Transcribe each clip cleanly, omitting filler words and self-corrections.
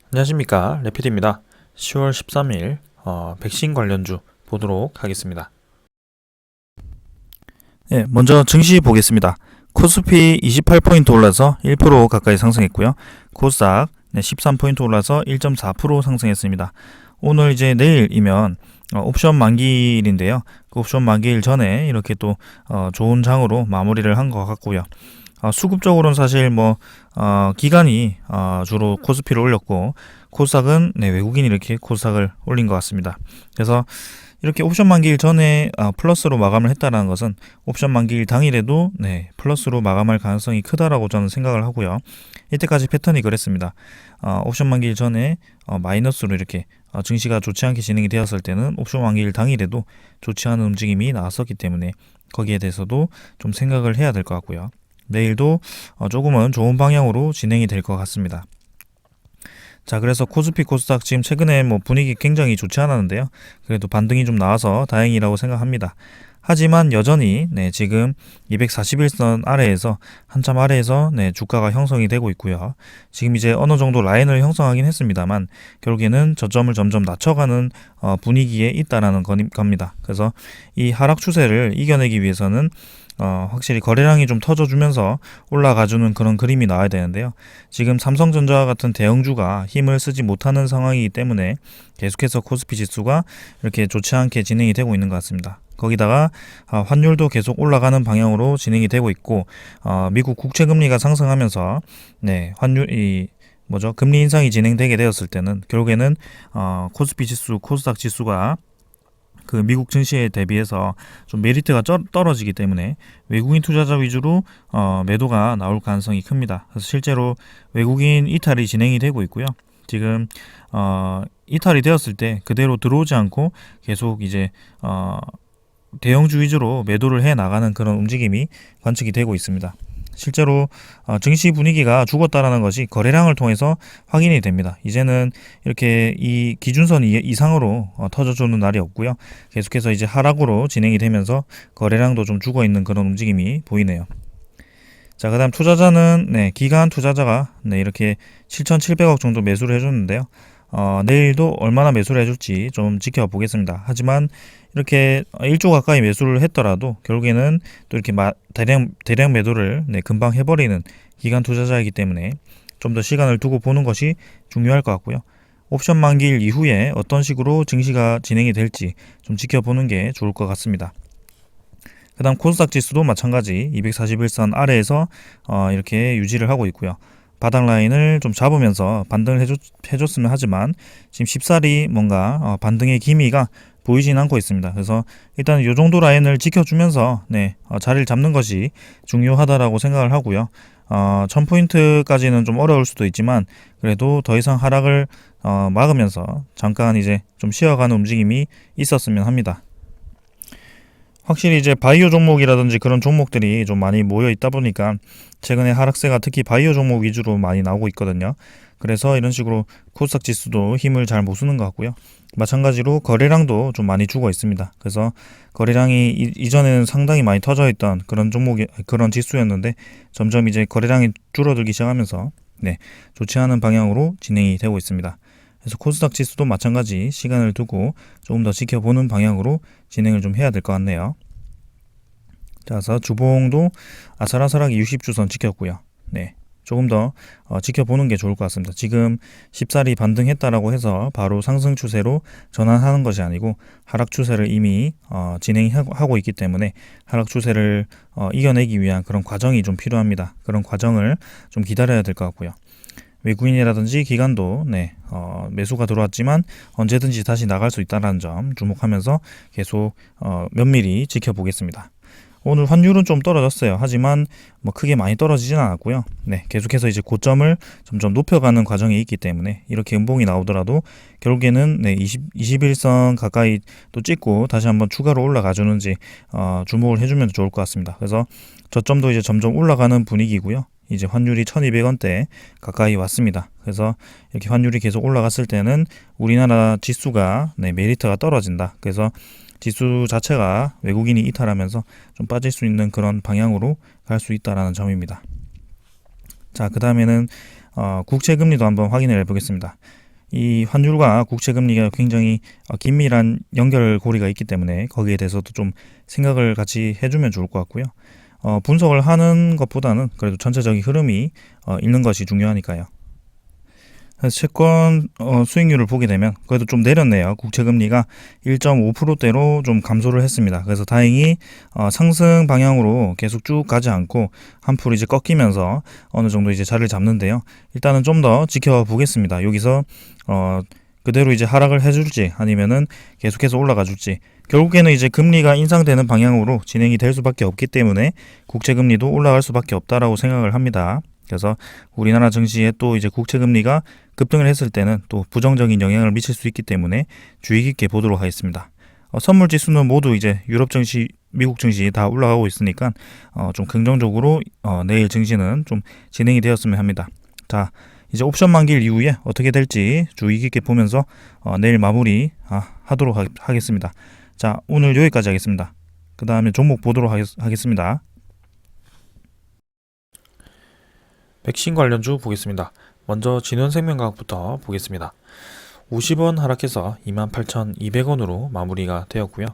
안녕하십니까, 레피드입니다. 10월 13일 백신 관련주 보도록 하겠습니다. 네, 먼저 증시 보겠습니다. 코스피 28포인트 올라서 1% 가까이 상승했고요. 코스닥 13포인트 올라서 1.4% 상승했습니다. 오늘 이제 내일이면 옵션 만기일인데요. 그 옵션 만기일 전에 이렇게 또 좋은 장으로 마무리를 한 것 같고요. 수급적으로는 사실 기관이 주로 코스피를 올렸고, 코스닥은 외국인이 이렇게 코스닥을 올린 것 같습니다. 그래서 이렇게 옵션 만기일 전에 플러스로 마감을 했다는 것은 옵션 만기일 당일에도 플러스로 마감할 가능성이 크다라고 저는 생각을 하고요. 이때까지 패턴이 그랬습니다. 옵션 만기일 전에 마이너스로 이렇게 증시가 좋지 않게 진행이 되었을 때는 옵션 만기일 당일에도 좋지 않은 움직임이 나왔었기 때문에 거기에 대해서도 좀 생각을 해야 될 것 같고요. 내일도 조금은 좋은 방향으로 진행이 될 것 같습니다. 자, 그래서 코스피 코스닥 지금 최근에 분위기 굉장히 좋지 않았는데요. 그래도 반등이 좀 나와서 다행이라고 생각합니다. 하지만 여전히 지금 241선 아래에서 한참 아래에서 주가가 형성이 되고 있고요. 지금 이제 어느 정도 라인을 형성하긴 했습니다만 결국에는 저점을 점점 낮춰가는 분위기에 있다라는 겁니다. 그래서 이 하락 추세를 이겨내기 위해서는 확실히 거래량이 좀 터져주면서 올라가주는 그런 그림이 나와야 되는데요. 지금 삼성전자와 같은 대형주가 힘을 쓰지 못하는 상황이기 때문에 계속해서 코스피 지수가 이렇게 좋지 않게 진행이 되고 있는 것 같습니다. 거기다가 환율도 계속 올라가는 방향으로 진행이 되고 있고, 미국 국채금리가 상승하면서 환율이 금리 인상이 진행되게 되었을 때는 결국에는 코스피 지수, 코스닥 지수가 그 미국 증시에 대비해서 좀 메리트가 떨어지기 때문에 외국인 투자자 위주로 매도가 나올 가능성이 큽니다. 그래서 실제로 외국인 이탈이 진행이 되고 있고요. 지금 이탈이 되었을 때 그대로 들어오지 않고 계속 이제 대형주 위주로 매도를 해 나가는 그런 움직임이 관측이 되고 있습니다. 실제로 증시 분위기가 죽었다라는 것이 거래량을 통해서 확인이 됩니다. 이제는 이렇게 이 기준선 이상으로 터져주는 날이 없고요. 계속해서 이제 하락으로 진행이 되면서 거래량도 좀 죽어 있는 그런 움직임이 보이네요. 자, 그다음 투자자는 기관 투자자가 이렇게 7,700억 정도 매수를 해줬는데요. 내일도 얼마나 매수를 해줄지 좀 지켜보겠습니다. 하지만 이렇게 1조 가까이 매수를 했더라도 결국에는 또 이렇게 대량 매도를 금방 해버리는 기관 투자자이기 때문에 좀 더 시간을 두고 보는 것이 중요할 것 같고요. 옵션 만기일 이후에 어떤 식으로 증시가 진행이 될지 좀 지켜보는 게 좋을 것 같습니다. 그 다음 코스닥 지수도 마찬가지 241선 아래에서 이렇게 유지를 하고 있고요. 바닥 라인을 좀 잡으면서 반등을 해줬으면 하지만 지금 쉽사리 뭔가 반등의 기미가 보이진 않고 있습니다. 그래서 일단 이 정도 라인을 지켜주면서 자리를 잡는 것이 중요하다라고 생각을 하고요. 1000포인트까지는 좀 어려울 수도 있지만 그래도 더 이상 하락을 막으면서 잠깐 이제 좀 쉬어가는 움직임이 있었으면 합니다. 확실히 이제 바이오 종목이라든지 그런 종목들이 좀 많이 모여 있다 보니까 최근에 하락세가 특히 바이오 종목 위주로 많이 나오고 있거든요. 그래서 이런 식으로 코스닥 지수도 힘을 잘 못 쓰는 것 같고요. 마찬가지로 거래량도 좀 많이 죽어 있습니다. 그래서 거래량이 이전에는 상당히 많이 터져 있던 그런 그런 지수였는데 점점 이제 거래량이 줄어들기 시작하면서 좋지 않은 방향으로 진행이 되고 있습니다. 그래서 코스닥 지수도 마찬가지 시간을 두고 조금 더 지켜보는 방향으로 진행을 좀 해야 될 것 같네요. 자, 그래서 주봉도 아슬아슬하게 60주선 지켰고요. 조금 더 지켜보는 게 좋을 것 같습니다. 지금 쉽사리 반등했다라고 해서 바로 상승 추세로 전환하는 것이 아니고 하락 추세를 이미 진행하고 있기 때문에 하락 추세를 이겨내기 위한 그런 과정이 좀 필요합니다. 그런 과정을 좀 기다려야 될 것 같고요. 외국인이라든지 기관도 매수가 들어왔지만 언제든지 다시 나갈 수 있다는 점 주목하면서 계속 면밀히 지켜보겠습니다. 오늘 환율은 좀 떨어졌어요. 하지만 크게 많이 떨어지진 않았고요. 계속해서 이제 고점을 점점 높여가는 과정에 있기 때문에 이렇게 음봉이 나오더라도 결국에는 21선 가까이 또 찍고 다시 한번 추가로 올라가 주는지 주목을 해주면 좋을 것 같습니다. 그래서 저점도 이제 점점 올라가는 분위기고요. 이제 환율이 1200원대 가까이 왔습니다. 그래서 이렇게 환율이 계속 올라갔을 때는 우리나라 지수가 메리트가 떨어진다. 그래서 지수 자체가 외국인이 이탈하면서 좀 빠질 수 있는 그런 방향으로 갈 수 있다라는 점입니다. 자, 그 다음에는 국채 금리도 한번 확인을 해보겠습니다. 이 환율과 국채 금리가 굉장히 긴밀한 연결고리가 있기 때문에 거기에 대해서도 좀 생각을 같이 해주면 좋을 것 같고요. 분석을 하는 것보다는 그래도 전체적인 흐름이 있는 것이 중요하니까요. 채권 수익률을 보게 되면 그래도 좀 내렸네요. 국채 금리가 1.5%대로 좀 감소를 했습니다. 그래서 다행히 상승 방향으로 계속 쭉 가지 않고 한풀 이제 꺾이면서 어느 정도 이제 자리를 잡는데요. 일단은 좀 더 지켜보겠습니다. 여기서 그대로 이제 하락을 해줄지 아니면은 계속해서 올라가 줄지, 결국에는 이제 금리가 인상되는 방향으로 진행이 될 수밖에 없기 때문에 국채 금리도 올라갈 수밖에 없다라고 생각을 합니다. 그래서 우리나라 증시에 또 이제 국채 금리가 급등을 했을 때는 또 부정적인 영향을 미칠 수 있기 때문에 주의 깊게 보도록 하겠습니다. 선물 지수는 모두 이제 유럽 증시, 미국 증시 다 올라가고 있으니까 좀 긍정적으로 내일 증시는 좀 진행이 되었으면 합니다. 자, 이제 옵션 만기일 이후에 어떻게 될지 주의 깊게 보면서 내일 마무리 하도록 하겠습니다. 자, 오늘 여기까지 하겠습니다. 그 다음에 종목 보도록 하겠습니다. 백신 관련주 보겠습니다. 먼저 진원생명과학부터 보겠습니다. 50원 하락해서 28,200원으로 마무리가 되었고요.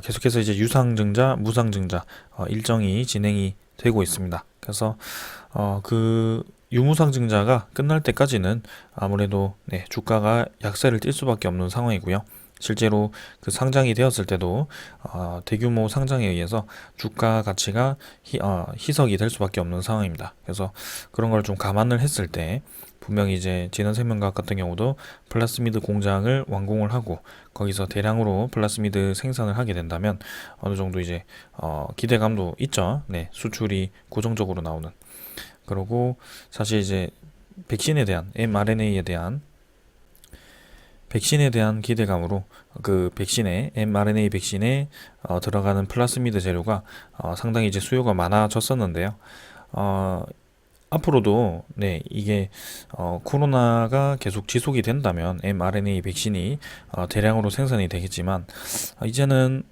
계속해서 이제 유상증자, 무상증자 일정이 진행이 되고 있습니다. 그래서 그 유무상증자가 끝날 때까지는 아무래도 주가가 약세를 띌 수밖에 없는 상황이고요. 실제로 그 상장이 되었을 때도 대규모 상장에 의해서 주가 가치가 희석이 될 수밖에 없는 상황입니다. 그래서 그런 걸 좀 감안을 했을 때 분명히 이제 진원생명과학 같은 경우도 플라스미드 공장을 완공을 하고 거기서 대량으로 플라스미드 생산을 하게 된다면 어느 정도 이제 기대감도 있죠. 수출이 고정적으로 나오는. 그리고 사실 이제 백신에 대한 mRNA에 대한 기대감으로 그 백신에 mRNA 백신에 들어가는 플라스미드 재료가 상당히 이제 수요가 많아졌었는데요. 앞으로도 이게 코로나가 계속 지속이 된다면 mRNA 백신이 대량으로 생산이 되겠지만 이제는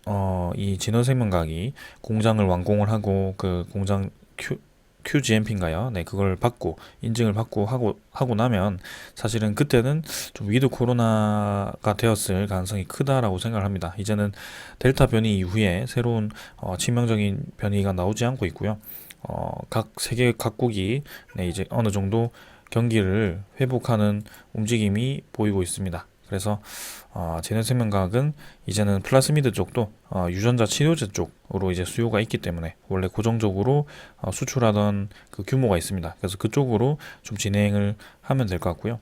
이 진원생명과학이 공장을 완공을 하고 그 공장 QGMP인가요? 그걸 받고 인증을 받고 하고 나면 사실은 그때는 좀 위드 코로나가 되었을 가능성이 크다라고 생각을 합니다. 이제는 델타 변이 이후에 새로운 치명적인 변이가 나오지 않고 있고요. 각 세계 각국이 이제 어느 정도 경기를 회복하는 움직임이 보이고 있습니다. 그래서 진원생명과학은 이제는 플라스미드 쪽도 유전자 치료제 쪽으로 이제 수요가 있기 때문에 원래 고정적으로 수출하던 그 규모가 있습니다. 그래서 그쪽으로 좀 진행을 하면 될 것 같고요.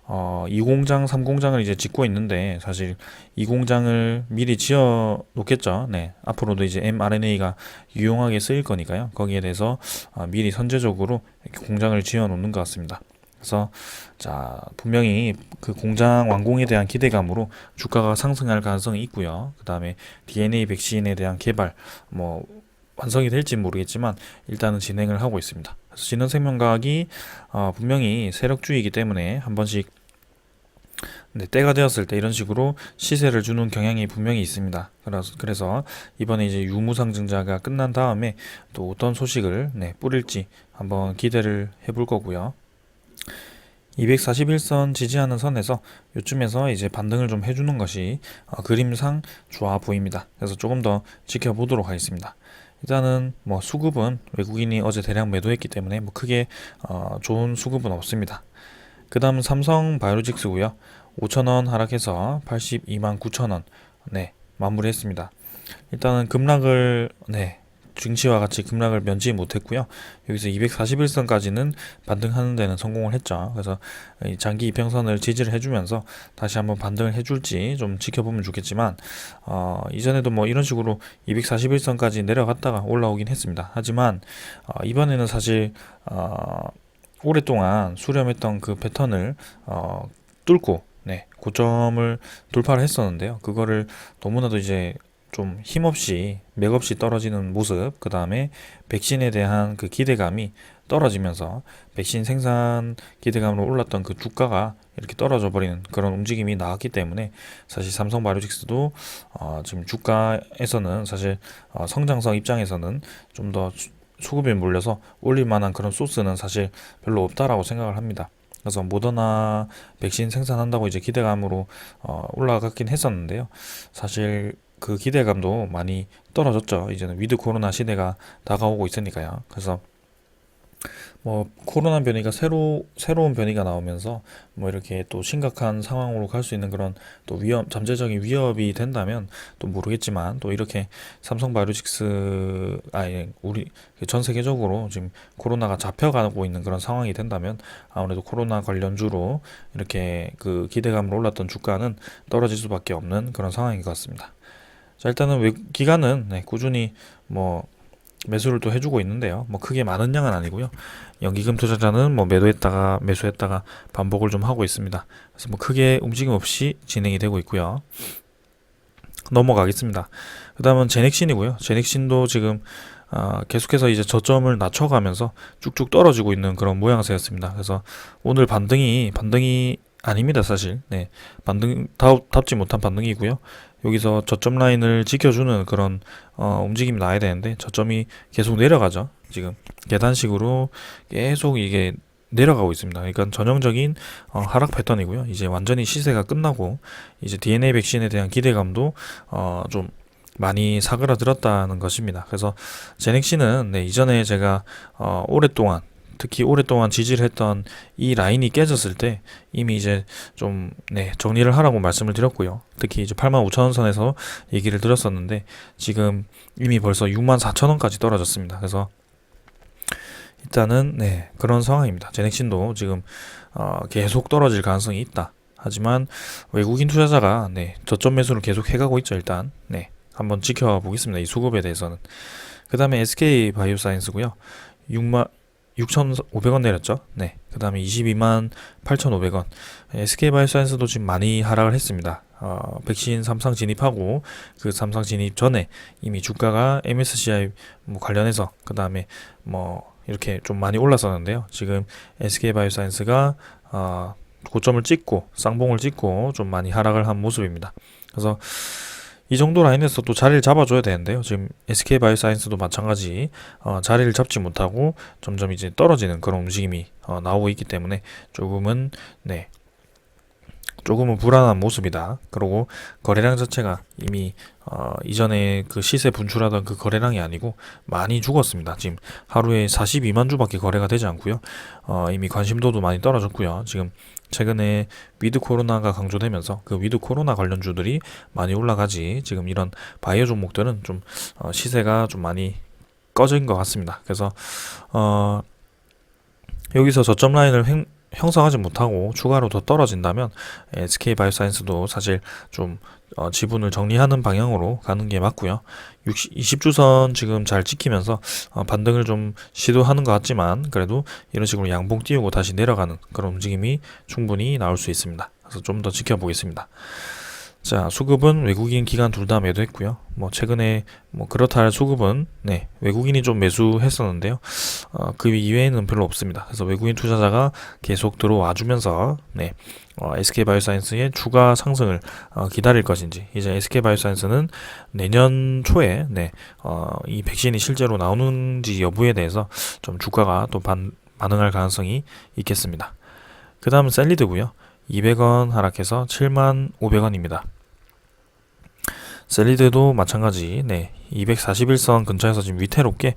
2공장, 3공장을 이제 짓고 있는데 사실 2공장을 미리 지어 놓겠죠. 앞으로도 이제 mRNA가 유용하게 쓰일 거니까요. 거기에 대해서 미리 선제적으로 공장을 지어 놓는 것 같습니다. 그래서 자, 분명히 그 공장 완공에 대한 기대감으로 주가가 상승할 가능성이 있고요. 그 다음에 DNA 백신에 대한 개발 완성이 될지 모르겠지만 일단은 진행을 하고 있습니다. 그래서 진원생명과학이 분명히 세력주의이기 때문에 한 번씩 때가 되었을 때 이런 식으로 시세를 주는 경향이 분명히 있습니다. 그래서 이번에 이제 유무상증자가 끝난 다음에 또 어떤 소식을 뿌릴지 한번 기대를 해볼 거고요. 241선 지지하는 선에서 요쯤에서 이제 반등을 좀 해주는 것이 그림상 좋아 보입니다. 그래서 조금 더 지켜보도록 하겠습니다. 일단은 수급은 외국인이 어제 대량 매도했기 때문에 크게 좋은 수급은 없습니다. 그 다음 삼성 바이오로직스고요. 5,000원 하락해서 82만 9천원 마무리했습니다. 일단은 급락을 증시와 같이 급락을 면치 못했고요. 여기서 241선까지는 반등하는 데는 성공을 했죠. 그래서 장기 이평선을 지지를 해주면서 다시 한번 반등을 해줄지 좀 지켜보면 좋겠지만 이전에도 이런 식으로 241선까지 내려갔다가 올라오긴 했습니다. 하지만 이번에는 사실 오랫동안 수렴했던 그 패턴을 뚫고 고점을 돌파를 했었는데요. 그거를 너무나도 이제 좀 힘없이 맥없이 떨어지는 모습, 그 다음에 백신에 대한 그 기대감이 떨어지면서 백신 생산 기대감으로 올랐던 그 주가가 이렇게 떨어져 버리는 그런 움직임이 나왔기 때문에 사실 삼성바이오틱스도 지금 주가에서는 사실 성장성 입장에서는 좀 더 수급이 몰려서 올릴 만한 그런 소스는 사실 별로 없다라고 생각을 합니다. 그래서 모더나 백신 생산한다고 이제 기대감으로 올라갔긴 했었는데요. 사실 그 기대감도 많이 떨어졌죠. 이제는 위드 코로나 시대가 다가오고 있으니까요. 그래서 뭐 코로나 변이가 새로운 변이가 나오면서 뭐 이렇게 또 심각한 상황으로 갈 수 있는 그런 또 잠재적인 위협이 된다면 또 모르겠지만, 또 이렇게 삼성바이오로직스 우리 전 세계적으로 지금 코로나가 잡혀가고 있는 그런 상황이 된다면 아무래도 코로나 관련주로 이렇게 그 기대감으로 올랐던 주가는 떨어질 수밖에 없는 그런 상황인 것 같습니다. 자, 일단은 기관은 꾸준히 뭐 매수를 또 해주고 있는데요. 뭐 크게 많은 양은 아니고요. 연기금 투자자는 뭐 매도했다가 매수했다가 반복을 좀 하고 있습니다. 그래서 뭐 크게 움직임 없이 진행이 되고 있고요. 넘어가겠습니다. 그 다음은 제넥신이고요. 제넥신도 지금 계속해서 이제 저점을 낮춰가면서 쭉쭉 떨어지고 있는 그런 모양새였습니다. 그래서 오늘 반등이 아닙니다, 사실. 네, 답지 못한 반등이고요. 여기서 저점 라인을 지켜주는 그런 움직임이 나야 되는데 저점이 계속 내려가죠. 지금 계단식으로 계속 이게 내려가고 있습니다. 그러니까 전형적인 하락 패턴이고요. 이제 완전히 시세가 끝나고 이제 DNA 백신에 대한 기대감도 좀 많이 사그라들었다는 것입니다. 그래서 제넥신은 이전에 제가 특히 오랫동안 지지를 했던 이 라인이 깨졌을 때 이미 이제 좀 정리를 하라고 말씀을 드렸고요. 특히 이제 85,000원 선에서 얘기를 드렸었는데 지금 이미 벌써 64,000원까지 떨어졌습니다. 그래서 일단은 그런 상황입니다. 제넥신도 지금 계속 떨어질 가능성이 있다. 하지만 외국인 투자자가 저점 매수를 계속 해가고 있죠. 일단 한번 지켜보겠습니다. 이 수급에 대해서는. 그 다음에 SK 바이오사이언스고요. 6,500원 내렸죠. 그 다음에 22만 8,500원. SK바이오사이언스도 지금 많이 하락을 했습니다. 백신 3상 진입하고 그 3상 진입 전에 이미 주가가 MSCI 관련해서 그 다음에 뭐 이렇게 좀 많이 올랐었는데요. 지금 SK바이오사이언스가 고점을 찍고 쌍봉을 찍고 좀 많이 하락을 한 모습입니다. 그래서 이 정도 라인에서 또 자리를 잡아줘야 되는데요. 지금 SK바이오사이언스도 마찬가지 자리를 잡지 못하고 점점 이제 떨어지는 그런 움직임이 나오고 있기 때문에 조금은 불안한 모습이다. 그리고 거래량 자체가 이미 이전에 그 시세 분출하던 그 거래량이 아니고 많이 죽었습니다. 지금 하루에 42만 주밖에 거래가 되지 않고요. 이미 관심도도 많이 떨어졌고요. 지금 최근에 위드 코로나가 강조되면서 그 위드 코로나 관련주들이 많이 올라가지 지금 이런 바이오 종목들은 좀 시세가 좀 많이 꺼진 것 같습니다. 그래서 여기서 저점 라인을 형성하지 못하고 추가로 더 떨어진다면 SK바이오사이언스도 사실 좀 지분을 정리하는 방향으로 가는 게 맞고요. 20주선 지금 잘 지키면서 반등을 좀 시도하는 것 같지만 그래도 이런 식으로 양봉 띄우고 다시 내려가는 그런 움직임이 충분히 나올 수 있습니다. 그래서 좀 더 지켜보겠습니다. 자, 수급은 외국인 기관 둘 다 매도했고요. 뭐 최근에 뭐 그렇다 할 수급은 외국인이 좀 매수했었는데요. 그 이외에는 별로 없습니다. 그래서 외국인 투자자가 계속 들어와 주면서 SK바이오사이언스의 추가 상승을 기다릴 것인지, 이제 SK바이오사이언스는 내년 초에 이 백신이 실제로 나오는지 여부에 대해서 좀 주가가 또 반응할 가능성이 있겠습니다. 그 다음은 셀리드고요. 200원 하락해서 75,500원입니다. 셀리드도 마찬가지 241선 근처에서 지금 위태롭게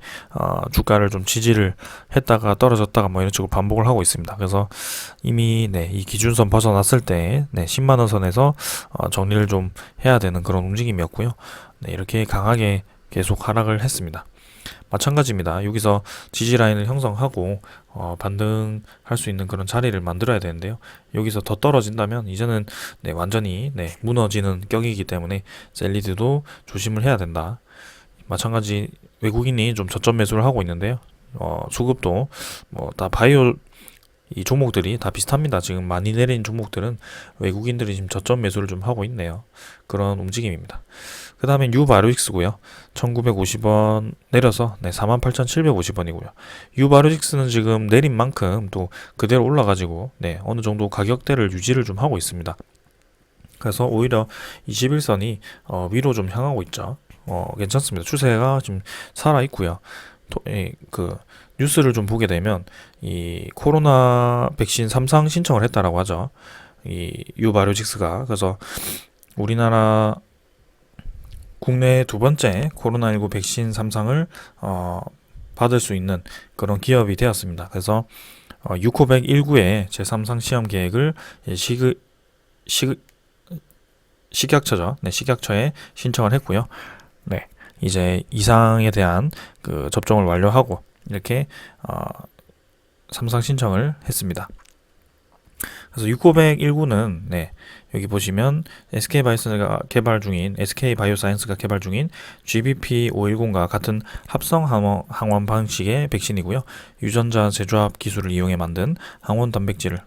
주가를 좀 지지를 했다가 떨어졌다가 뭐 이런 식으로 반복을 하고 있습니다. 그래서 이미 이 기준선 벗어났을 때 10만원 선에서 정리를 좀 해야 되는 그런 움직임이었고요. 이렇게 강하게 계속 하락을 했습니다. 마찬가지입니다. 여기서 지지 라인을 형성하고 반등할 수 있는 그런 자리를 만들어야 되는데요. 여기서 더 떨어진다면 이제는 완전히 무너지는 격이기 때문에 셀리드도 조심을 해야 된다. 마찬가지 외국인이 좀 저점 매수를 하고 있는데요. 수급도 뭐 다 바이오 이 종목들이 다 비슷합니다. 지금 많이 내린 종목들은 외국인들이 지금 저점 매수를 좀 하고 있네요. 그런 움직임입니다. 그 다음에 유바이오틱스고요. 1950원 내려서 48,750원이고요. 유바이오틱스는 지금 내린 만큼 또 그대로 올라가지고 어느 정도 가격대를 유지를 좀 하고 있습니다. 그래서 오히려 21선이 위로 좀 향하고 있죠. 괜찮습니다. 추세가 지금 살아 있고요. 그 뉴스를 좀 보게 되면 이 코로나 백신 3상 신청을 했다라고 하죠. 이 유바이오직스가. 그래서 우리나라 국내 두 번째 코로나19 백신 3상을 받을 수 있는 그런 기업이 되었습니다. 그래서 유코백 19의 제3상 시험 계획을 식약처죠. 네, 식약처에 신청을 했고요. 네, 이제 이상에 대한 그 접종을 완료하고 이렇게 3상 신청을 했습니다. 그래서 6919는 네, 여기 보시면 SK바이오사이언스가 개발 중인 GBP510과 같은 합성 항원 방식의 백신이고요. 유전자 재조합 기술을 이용해 만든 항원 단백질을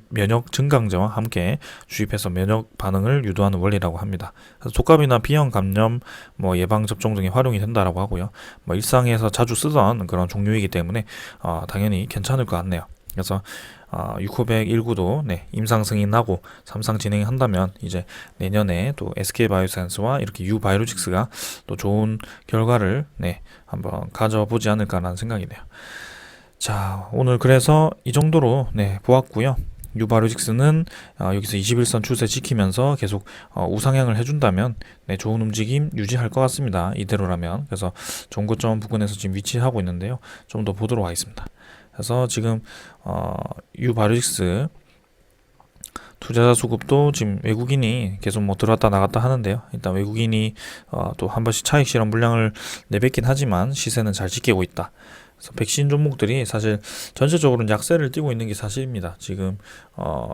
면역 증강제와 함께 주입해서 면역 반응을 유도하는 원리라고 합니다. 그래서 독감이나 B형 감염 예방 접종 등에 활용이 된다라고 하고요. 일상에서 자주 쓰던 그런 종류이기 때문에 당연히 괜찮을 것 같네요. 그래서 6,919도 임상 승인하고 3상 진행한다면 이제 내년에 또 SK바이오사이언스와 이렇게 유바이오로직스가 또 좋은 결과를 한번 가져보지 않을까라는 생각이네요. 자, 오늘 그래서 이 정도로 보았고요. 유바이오직스는 여기서 21선 추세 지키면서 계속 우상향을 해준다면 좋은 움직임 유지할 것 같습니다. 이대로라면. 그래서 종고점 부근에서 지금 위치하고 있는데요. 좀 더 보도록 하겠습니다. 그래서 지금 유바이오직스 투자자 수급도 지금 외국인이 계속 들어왔다 나갔다 하는데요. 일단 외국인이 또 한 번씩 차익 실현 물량을 내뱉긴 하지만 시세는 잘 지키고 있다. 그래서 백신 종목들이 사실 전체적으로는 약세를 띠고 있는 게 사실입니다. 지금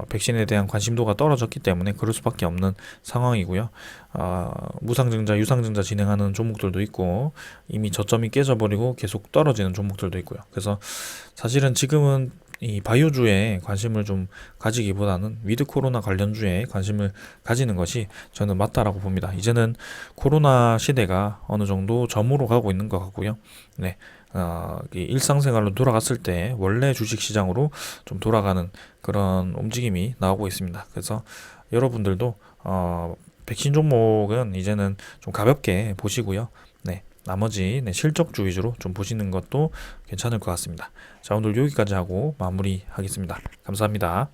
백신에 대한 관심도가 떨어졌기 때문에 그럴 수밖에 없는 상황이고요. 무상증자, 유상증자 진행하는 종목들도 있고 이미 저점이 깨져버리고 계속 떨어지는 종목들도 있고요. 그래서 사실은 지금은 이 바이오주에 관심을 좀 가지기보다는 위드 코로나 관련주에 관심을 가지는 것이 저는 맞다라고 봅니다. 이제는 코로나 시대가 어느 정도 점으로 가고 있는 것 같고요. 네. 일상생활로 돌아갔을 때 원래 주식시장으로 좀 돌아가는 그런 움직임이 나오고 있습니다. 그래서 여러분들도 백신 종목은 이제는 좀 가볍게 보시고요. 네, 나머지 실적주 위주로 좀 보시는 것도 괜찮을 것 같습니다. 자, 오늘 여기까지 하고 마무리하겠습니다. 감사합니다.